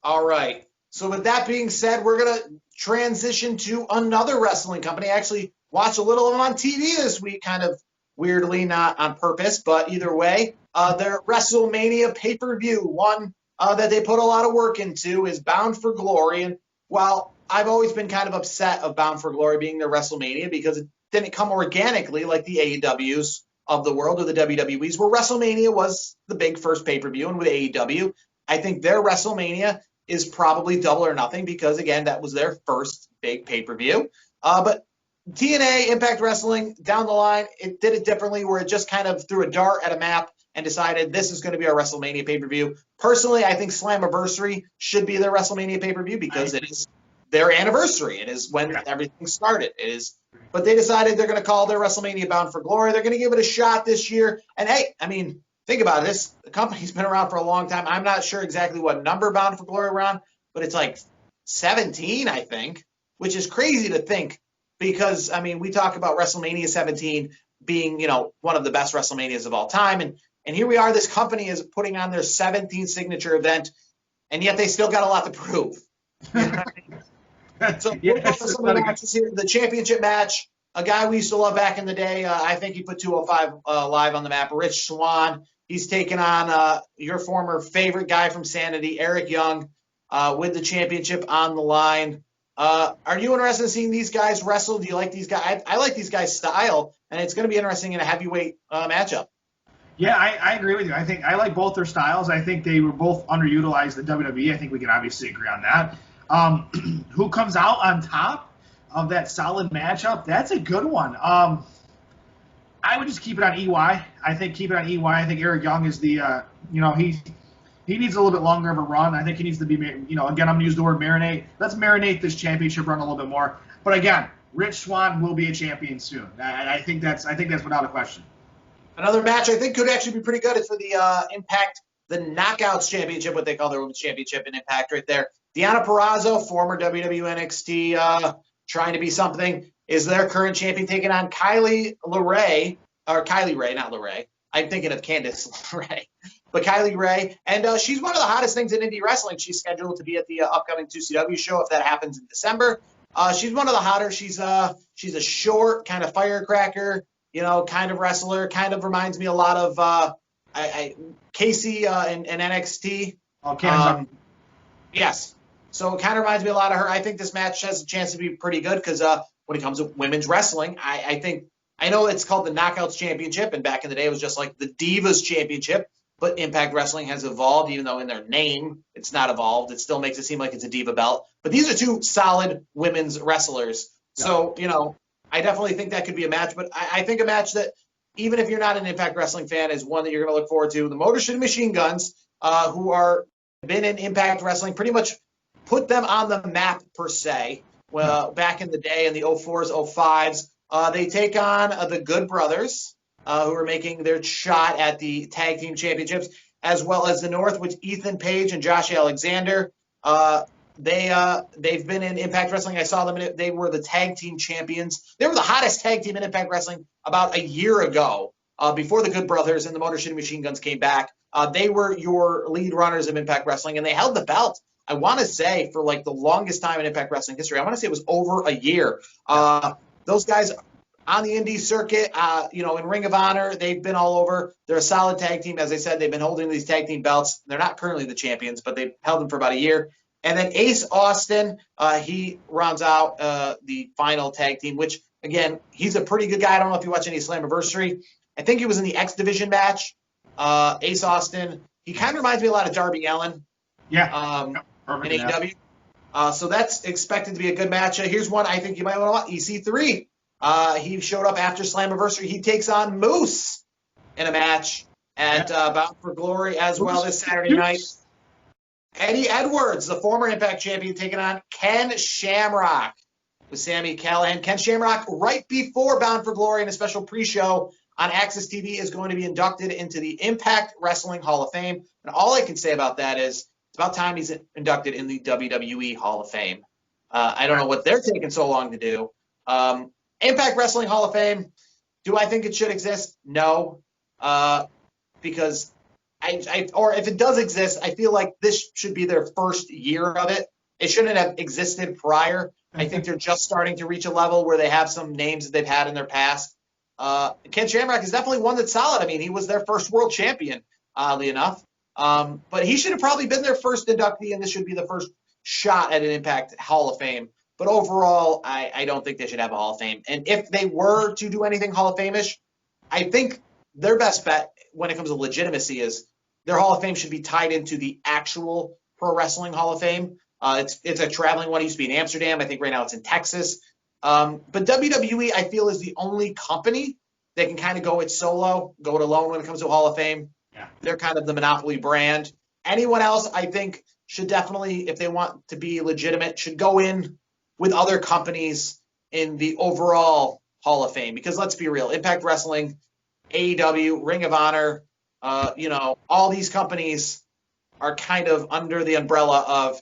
All right. So with that being said, we're going to transition to another wrestling company. I actually watched a little of them on TV this week, kind of weirdly, not on purpose, but either way. Their WrestleMania pay-per-view, one that they put a lot of work into, is Bound for Glory. And while I've always been kind of upset of Bound for Glory being their WrestleMania because it didn't come organically like the AEWs of the world or the WWEs, where WrestleMania was the big first pay-per-view. And with AEW, I think their WrestleMania is probably Double or Nothing because, again, that was their first big pay-per-view. But TNA, Impact Wrestling, down the line, it did it differently where it just kind of threw a dart at a map and decided this is going to be our WrestleMania pay-per-view. Personally, I think Slammiversary should be their WrestleMania pay-per-view because it is their anniversary. It is when everything started. It is, but they decided they're going to call their WrestleMania Bound for Glory. They're going to give it a shot this year. And hey, I mean, think about it. This company's been around for a long time. I'm not sure exactly what number Bound for Glory we're on, but it's like 17, I think, which is crazy to think because, I mean, we talk about WrestleMania 17 being, you know, one of the best WrestleManias of all time. And here we are, this company is putting on their 17th signature event, and yet they still got a lot to prove. So we'll go to some of the matches here. The championship match, a guy we used to love back in the day. I think he put 205 live on the map. Rich Swann. He's taking on your former favorite guy from Sanity, Eric Young, with the championship on the line. Are you interested in seeing these guys wrestle? Do you like these guys? I like these guys' style, and it's going to be interesting in a heavyweight matchup. Yeah, I agree with you. I think I like both their styles. I think they were both underutilized in WWE. I think we can obviously agree on that. Who comes out on top of that solid matchup? That's a good one. I would just keep it on EY. I think keep it on EY. I think Eric Young is the, he needs a little bit longer of a run. I think he needs to be, again, I'm going to use the word marinate. Let's marinate this championship run a little bit more. But again, Rich Swann will be a champion soon. I think that's without a question. Another match I think could actually be pretty good is for the Impact, the Knockouts Championship, what they call their Women's Championship in Impact right there. Deonna Purrazzo, former WWE NXT, trying to be something, is their current champion, taking on Kylie Ray, not LeRae. I'm thinking of Candice LeRae, but Kylie Ray. And she's one of the hottest things in indie wrestling. She's scheduled to be at the upcoming 2CW show if that happens in December. She's one of the hotter. She's a short, kind of firecracker, kind of wrestler. Kind of reminds me a lot of Casey in NXT. Okay. Yes. So it kind of reminds me a lot of her. I think this match has a chance to be pretty good because when it comes to women's wrestling, I know it's called the Knockouts Championship, and back in the day it was just like the Divas Championship, but Impact Wrestling has evolved, even though in their name it's not evolved. It still makes it seem like it's a Diva belt. But these are two solid women's wrestlers. Yeah. So, I definitely think that could be a match, but I think a match that, even if you're not an Impact Wrestling fan, is one that you're going to look forward to. The Motor City Machine Guns, who are been in Impact Wrestling, pretty much put them on the map per se. Well, back in the day in the 04s, 05s, they take on the Good Brothers, who are making their shot at the Tag Team Championships, as well as the North, with Ethan Page and Josh Alexander. They've been in Impact Wrestling. I saw them. They were the Tag Team Champions. They were the hottest tag team in Impact Wrestling about a year ago, before the Good Brothers and the Motor City Machine Guns came back. They were your lead runners of Impact Wrestling, and they held the belt, I want to say, for like the longest time in Impact Wrestling history. I want to say it was over a year. Those guys on the indie circuit, in Ring of Honor, they've been all over. They're a solid tag team. As I said, they've been holding these tag team belts. They're not currently the champions, but they've held them for about a year. And then Ace Austin, he rounds out the final tag team, which, again, he's a pretty good guy. I don't know if you watch any Slammiversary. I think he was in the X Division match. Ace Austin, he kind of reminds me a lot of Darby Allin. Yeah. In AEW. So that's expected to be a good match. Here's one I think you might want to watch. EC3. He showed up after Slammiversary. He takes on Moose in a match at Bound for Glory as well this Saturday night. Eddie Edwards, the former Impact champion, taking on Ken Shamrock with Sami Callihan. Ken Shamrock, right before Bound for Glory in a special pre-show on Access TV, is going to be inducted into the Impact Wrestling Hall of Fame. And all I can say about that is it's about time he's inducted in the WWE Hall of Fame. I don't know what they're taking so long to do. Impact Wrestling Hall of Fame, do I think it should exist? No, because or if it does exist, I feel like this should be their first year of it. It shouldn't have existed prior. I think they're just starting to reach a level where they have some names that they've had in their past. Ken Shamrock is definitely one that's solid. I mean, he was their first world champion, oddly enough. But he should have probably been their first inductee, and this should be the first shot at an Impact Hall of Fame. But overall, I don't think they should have a Hall of Fame. And if they were to do anything Hall of Fame-ish, I think their best bet when it comes to legitimacy is their Hall of Fame should be tied into the actual Pro Wrestling Hall of Fame. It's a traveling one. It used to be in Amsterdam. I think right now it's in Texas. But WWE, I feel, is the only company that can kind of go it solo, go it alone when it comes to Hall of Fame. Yeah. They're kind of the monopoly brand. Anyone else, I think, should definitely, if they want to be legitimate, should go in with other companies in the overall Hall of Fame. Because let's be real, Impact Wrestling, AEW, Ring of Honor, all these companies are kind of under the umbrella of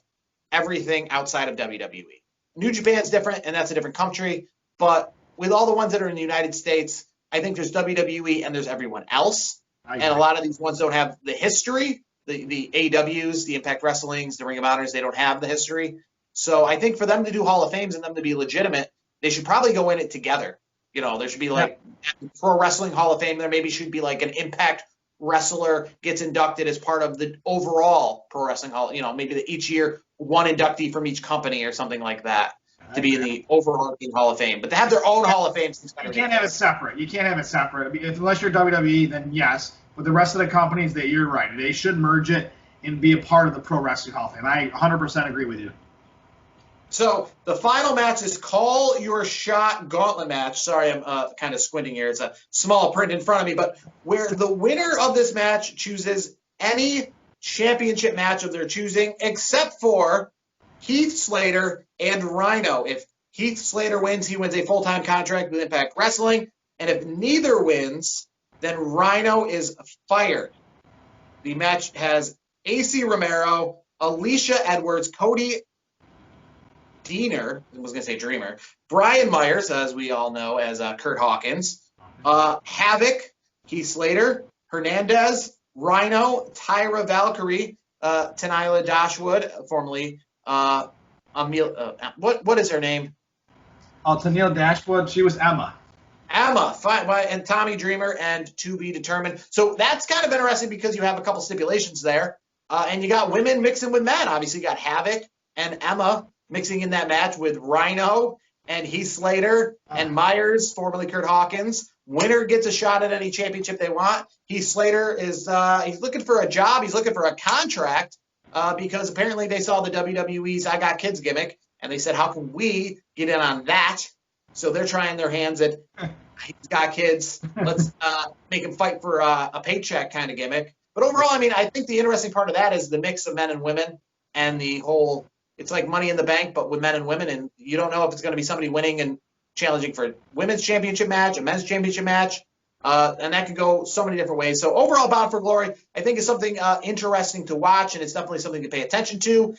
everything outside of WWE. New Japan's different, and that's a different country. But with all the ones that are in the United States, I think there's WWE and there's everyone else. And a lot of these ones don't have the history. The AEWs, the Impact Wrestlings, the Ring of Honors, they don't have the history. So I think for them to do Hall of Fames and them to be legitimate, they should probably go in it together. There should be like Pro Wrestling Hall of Fame. There maybe should be like an Impact wrestler gets inducted as part of the overall Pro Wrestling Hall. Maybe each year one inductee from each company or something like that to be in the overarching Hall of Fame. But to have their own Hall of Fame, you can't have it separate. You can't have it separate. I mean, unless you're WWE, then yes. But the rest of the companies, you're right. They should merge it and be a part of the Pro Wrestling Hall of Fame. I 100% agree with you. So the final match is Call Your Shot Gauntlet match. Sorry, I'm kind of squinting here. It's a small print in front of me, but where the winner of this match chooses any championship match of their choosing, except for Heath Slater and Rhino. If Heath Slater wins, he wins a full-time contract with Impact Wrestling, and if neither wins, then Rhino is fired. The match has AC Romero, Alicia Edwards, Cody Deaner, I was going to say Dreamer, Brian Myers, as we all know, as Kurt Hawkins, Havoc, Heath Slater, Hernandez, Rhino, Tyra Valkyrie, Tenila Dashwood, formerly what is her name? Tenila Dashwood. She was Emma. Emma, and Tommy Dreamer, and to be determined. So that's kind of interesting because you have a couple stipulations there. And you got women mixing with men. Obviously, you got Havoc and Emma mixing in that match with Rhino and Heath Slater and Myers, formerly Kurt Hawkins. Winner gets a shot at any championship they want. Heath Slater is he's looking for a job. He's looking for a contract because apparently they saw the WWE's I Got Kids gimmick, and they said, how can we get in on that? So they're trying their hands at he's got kids. Let's make him fight for a paycheck kind of gimmick. But overall, I mean, I think the interesting part of that is the mix of men and women and the whole – it's like Money in the Bank but with men and women, and you don't know if it's going to be somebody winning and challenging for a women's championship match, a men's championship match, and that could go so many different ways. So overall, Bound for Glory, I think is something interesting to watch, and it's definitely something to pay attention to.